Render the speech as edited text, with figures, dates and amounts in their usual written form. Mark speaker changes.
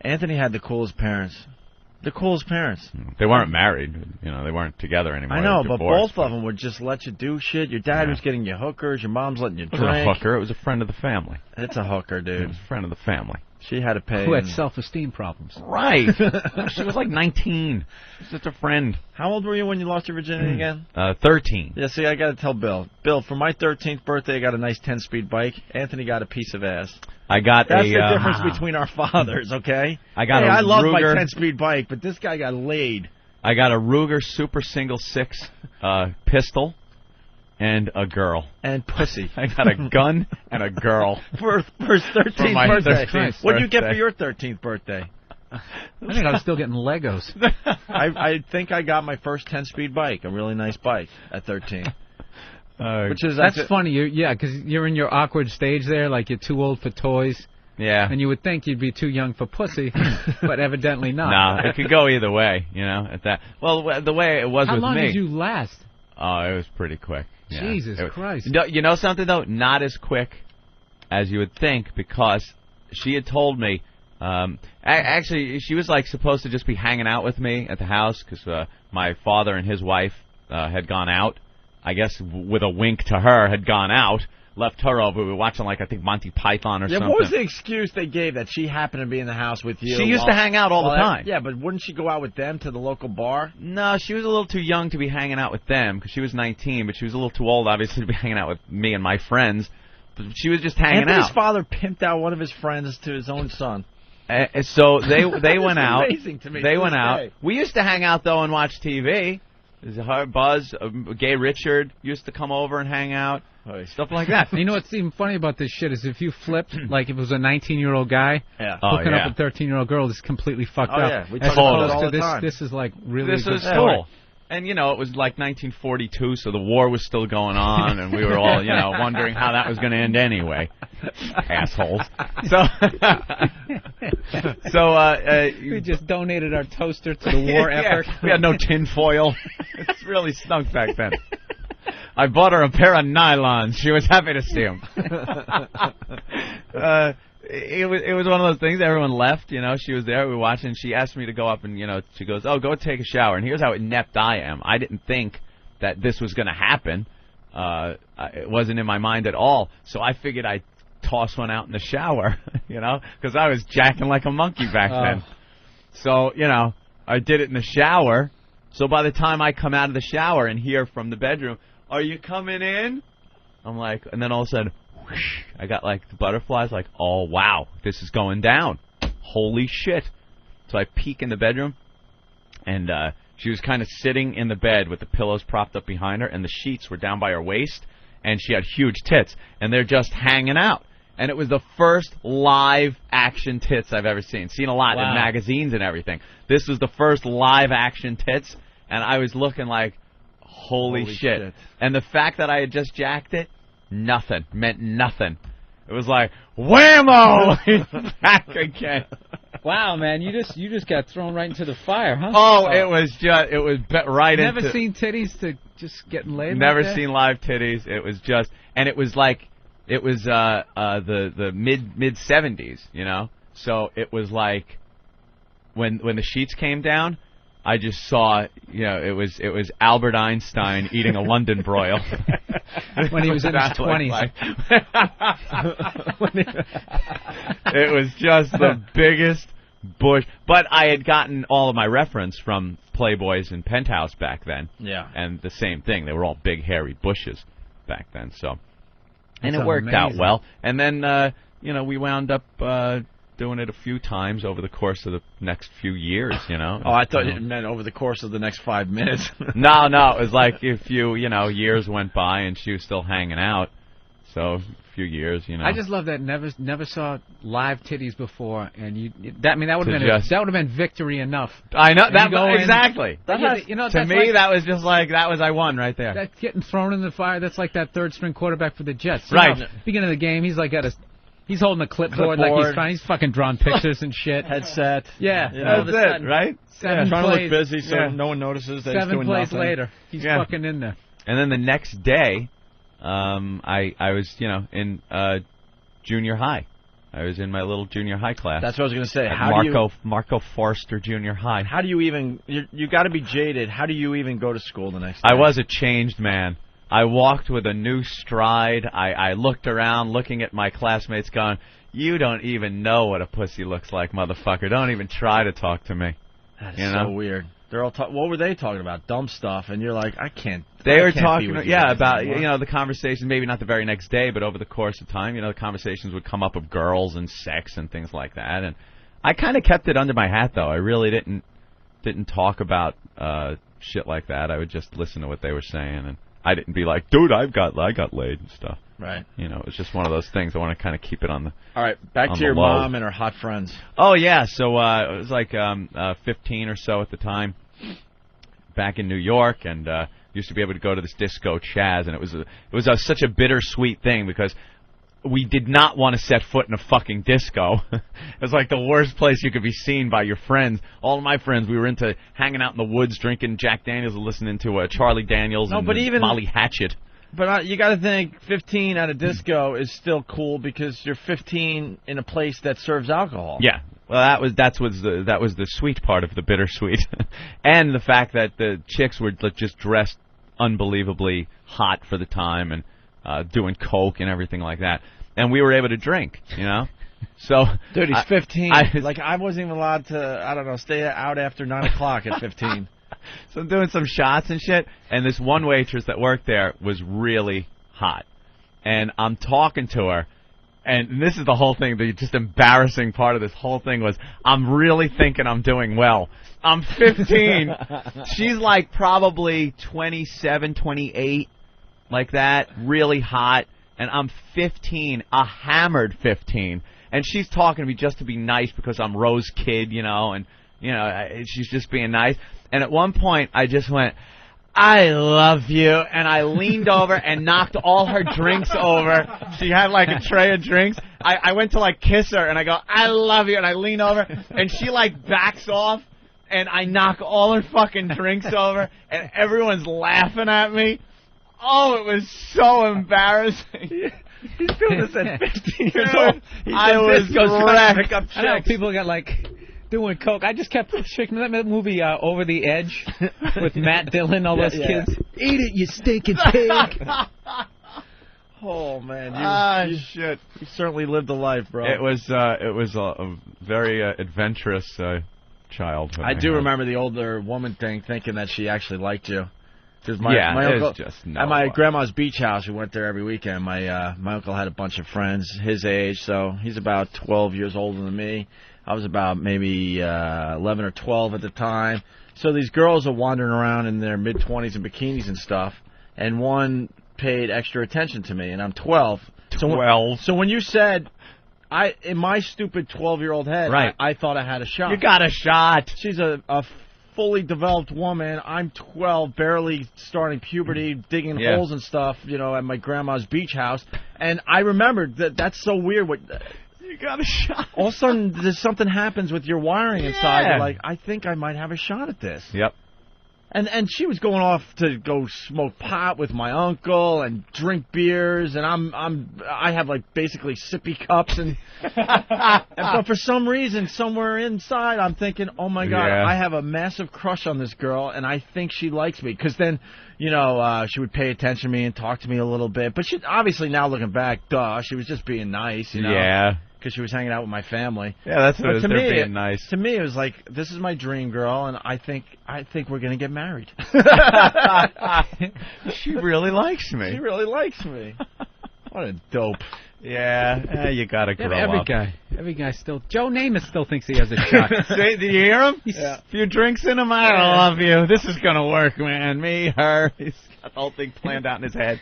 Speaker 1: Anthony had the coolest parents. The coolest parents.
Speaker 2: They weren't married. They weren't together anymore.
Speaker 1: I know, but both of them would just let you do shit. Your dad was getting you hookers. Your mom's letting you drink.
Speaker 2: It wasn't a hooker. It was a friend of the family.
Speaker 1: It's a hooker, dude.
Speaker 2: It was a friend of the family.
Speaker 1: She had to pay.
Speaker 3: Who had self-esteem problems.
Speaker 2: Right. She was like 19. She was just a friend.
Speaker 1: How old were you when you lost your virginity again?
Speaker 2: 13.
Speaker 1: Yeah, see, I got to tell Bill. Bill, for my 13th birthday, I got a nice 10-speed bike. Anthony got a piece of ass.
Speaker 2: That's
Speaker 1: the difference between our fathers, okay?
Speaker 2: I
Speaker 1: love my
Speaker 2: Ruger
Speaker 1: 10-speed bike, but this guy got laid.
Speaker 2: I got a Ruger Super Single 6 pistol and a girl.
Speaker 1: And pussy.
Speaker 2: I got a gun and a girl.
Speaker 1: For his 13th birthday. What did you get for your 13th birthday?
Speaker 3: I think I was still getting Legos.
Speaker 1: I think I got my first 10-speed bike, a really nice bike, at 13.
Speaker 3: That's funny, because you're in your awkward stage there, like you're too old for toys.
Speaker 2: Yeah.
Speaker 3: And you would think you'd be too young for pussy, but evidently not.
Speaker 2: No, it could go either way, at that. Well, the way it was with me.
Speaker 3: How long did you last?
Speaker 2: Oh, it was pretty quick. Yeah.
Speaker 3: Jesus Christ.
Speaker 2: You know something, though? Not as quick as you would think, because she had told me, actually, she was supposed to just be hanging out with me at the house, because my father and his wife had gone out. I guess with a wink to her, had gone out, left her over. We were watching, I think, Monty Python or something.
Speaker 1: What was the excuse they gave that she happened to be in the house with you?
Speaker 2: She used to hang out all the time.
Speaker 1: Yeah, but wouldn't she go out with them to the local bar?
Speaker 2: No, she was a little too young to be hanging out with them, because she was 19, but she was a little too old, obviously, to be hanging out with me and my friends. But she was just hanging out.
Speaker 1: Anthony's father pimped out one of his friends to his own son.
Speaker 2: So they went out.
Speaker 1: Amazing to me.
Speaker 2: They went out. We used to hang out, though, and watch TV. Buzz, Gay Richard used to come over and hang out, stuff like that.
Speaker 3: You know what's even funny about this shit is if you flipped, if it was a 19-year-old guy hooking up a 13-year-old girl, it's completely fucked up.
Speaker 1: Yeah, we talk about it all the time.
Speaker 3: This is really
Speaker 2: this is cool. And, it was 1942, so the war was still going on, and we were all, wondering how that was going to end anyway. Assholes.
Speaker 3: We just donated our toaster to the war effort.
Speaker 2: We had no tin foil. It really stunk back then. I bought her a pair of nylons. She was happy to see them. It was one of those things. Everyone left. She was there. We were watching. She asked me to go up and she goes, "Oh, go take a shower." And here's how inept I am. I didn't think that this was going to happen. It wasn't in my mind at all. So I figured I'd toss one out in the shower, because I was jacking like a monkey back then. So I did it in the shower. So by the time I come out of the shower and hear from the bedroom, "Are you coming in?" I'm like, and then all of a sudden, whoosh, I got the butterflies, oh wow, this is going down. Holy shit. So I peek in the bedroom, and she was kind of sitting in the bed with the pillows propped up behind her, and the sheets were down by her waist, and she had huge tits, and they're just hanging out. And it was the first live action tits I've ever seen. Seen a lot in magazines and everything. This was the first live action tits, and I was looking like, holy shit. And the fact that I had just jacked it, meant nothing. It was like, whammo! Back again.
Speaker 3: Wow, man, you just got thrown right into the fire, huh?
Speaker 2: Oh, it was right into...
Speaker 3: Never seen titties to just getting laid.
Speaker 2: Never seen live titties. It was just, and it was the mid 70s, So it was like when the sheets came down, I just saw, it was Albert Einstein eating a London broil.
Speaker 3: When he was in his 20s.
Speaker 2: It was just the biggest bush. But I had gotten all of my reference from Playboys and Penthouse back then.
Speaker 1: Yeah.
Speaker 2: And the same thing. They were all big, hairy bushes back then. So, and
Speaker 3: That's
Speaker 2: it worked
Speaker 3: amazing.
Speaker 2: out well. And then, we wound up doing it a few times over the course of the next few years,
Speaker 1: Oh, I thought you meant over the course of the next 5 minutes.
Speaker 2: No, it was like a few, years went by and she was still hanging out. So, a few years,
Speaker 3: I just love that never saw live titties before, and that would have been victory enough.
Speaker 2: I know,
Speaker 3: exactly.
Speaker 2: To me, that was just I won right there.
Speaker 3: That's getting thrown in the fire. That's like that third string quarterback for the Jets.
Speaker 2: Right.
Speaker 3: Beginning of the game, he's he's holding a clipboard like he's fucking drawing pictures and shit.
Speaker 1: Headset.
Speaker 3: Yeah.
Speaker 2: That's it, right?
Speaker 3: Trying
Speaker 1: to look busy so no one notices that he's doing
Speaker 3: 7 plays
Speaker 1: nothing.
Speaker 3: later, he's fucking in there.
Speaker 2: And then the next day, I was, in junior high. I was in my little junior high class.
Speaker 1: That's what I was going to say.
Speaker 2: At Marco Forster Junior High.
Speaker 1: How do you even... You got to be jaded. How do you even go to school the next day?
Speaker 2: I was a changed man. I walked with a new stride. I looked around, looking at my classmates, going, "You don't even know what a pussy looks like, motherfucker. Don't even try to talk to me."
Speaker 1: That is so weird. They're all what were they talking about? Dumb stuff, and you're like, I can't.
Speaker 2: They were talking, about
Speaker 1: anymore.
Speaker 2: the conversations. Maybe not the very next day, but over the course of time, the conversations would come up of girls and sex and things like that. And I kind of kept it under my hat, though. I really didn't talk about shit like that. I would just listen to what they were saying, and I didn't be like, "Dude, I got laid" and stuff.
Speaker 1: Right.
Speaker 2: It was just one of those things. I want to kind of keep it on the.
Speaker 1: All right, back to your mom and her hot friends.
Speaker 2: Oh yeah, so it was like 15 or so at the time, back in New York, and used to be able to go to this disco Chaz, and it was such a bittersweet thing because we did not want to set foot in a fucking disco. It was like the worst place you could be seen by your friends. All of my friends, we were into hanging out in the woods, drinking Jack Daniels and listening to Charlie Daniels and Molly Hatchet.
Speaker 1: But you got to think 15 at a disco is still cool because you're 15 in a place that serves alcohol.
Speaker 2: Yeah. Well, that was the sweet part of the bittersweet, and the fact that the chicks were just dressed unbelievably hot for the time and doing coke and everything like that, and we were able to drink, So,
Speaker 1: dude, he's 15. I wasn't even allowed to, stay out after 9 o'clock at 15.
Speaker 2: So I'm doing some shots and shit, and this one waitress that worked there was really hot, and I'm talking to her. And this is the whole thing, the just embarrassing part of this whole thing was I'm really thinking I'm doing well. I'm 15. She's like probably 27, 28, like that, really hot. And I'm 15, a hammered 15. And she's talking to me just to be nice because I'm Rose Kid, and, she's just being nice. And at one point, I just went, "I love you," and I leaned over and knocked all her drinks over. She had like a tray of drinks. I went to kiss her, and I go, "I love you," and I lean over, and she backs off, and I knock all her fucking drinks over, and everyone's laughing at me. Oh, it was so embarrassing.
Speaker 1: He's doing this at 15 years old.
Speaker 2: I was wrecked.
Speaker 3: I know people got doing coke. I just kept shaking that movie Over the Edge with Matt Dillon, all those kids. Eat it, you stinking pig.
Speaker 1: Oh man,
Speaker 2: shit!
Speaker 1: You certainly lived a life, bro.
Speaker 2: It was a very adventurous childhood.
Speaker 1: I do remember the older woman thing, thinking that she actually liked you. Because my uncle, at my grandma's beach house, we went there every weekend. My uncle had a bunch of friends his age, so he's about 12 years older than me. I was about maybe 11 or 12 at the time. So these girls are wandering around in their mid-20s in bikinis and stuff, and one paid extra attention to me, and I'm 12. So when you said, in my stupid 12-year-old head,
Speaker 2: right.
Speaker 1: I thought I had a shot.
Speaker 2: You got a shot.
Speaker 1: She's a fully developed woman. I'm 12, barely starting puberty, digging holes and stuff, at my grandma's beach house. And I remembered that's so weird.
Speaker 2: You got a shot.
Speaker 1: All of a sudden, there's something happens with your wiring inside. You're like, I think I might have a shot at this.
Speaker 2: Yep.
Speaker 1: And she was going off to go smoke pot with my uncle and drink beers, and I have basically sippy cups and but for some reason somewhere inside I'm thinking, oh my God, I have a massive crush on this girl and I think she likes me, because then she would pay attention to me and talk to me a little bit, but she obviously, now looking back, she was just being nice,
Speaker 2: Yeah.
Speaker 1: Because she was hanging out with my family.
Speaker 2: Yeah, that's what it is. They're being nice.
Speaker 1: To me, it was like, this is my dream girl, and I think we're going to get married.
Speaker 2: She really likes me.
Speaker 1: She really likes me. What a dope.
Speaker 2: Yeah, you got to grow up.
Speaker 3: Every guy still... Joe Namath still thinks he has a shot.
Speaker 2: See, do you hear him?
Speaker 1: Yeah.
Speaker 2: A few drinks in him, I love you. This is going to work, man. Me, her. He's got the whole thing planned out in his head.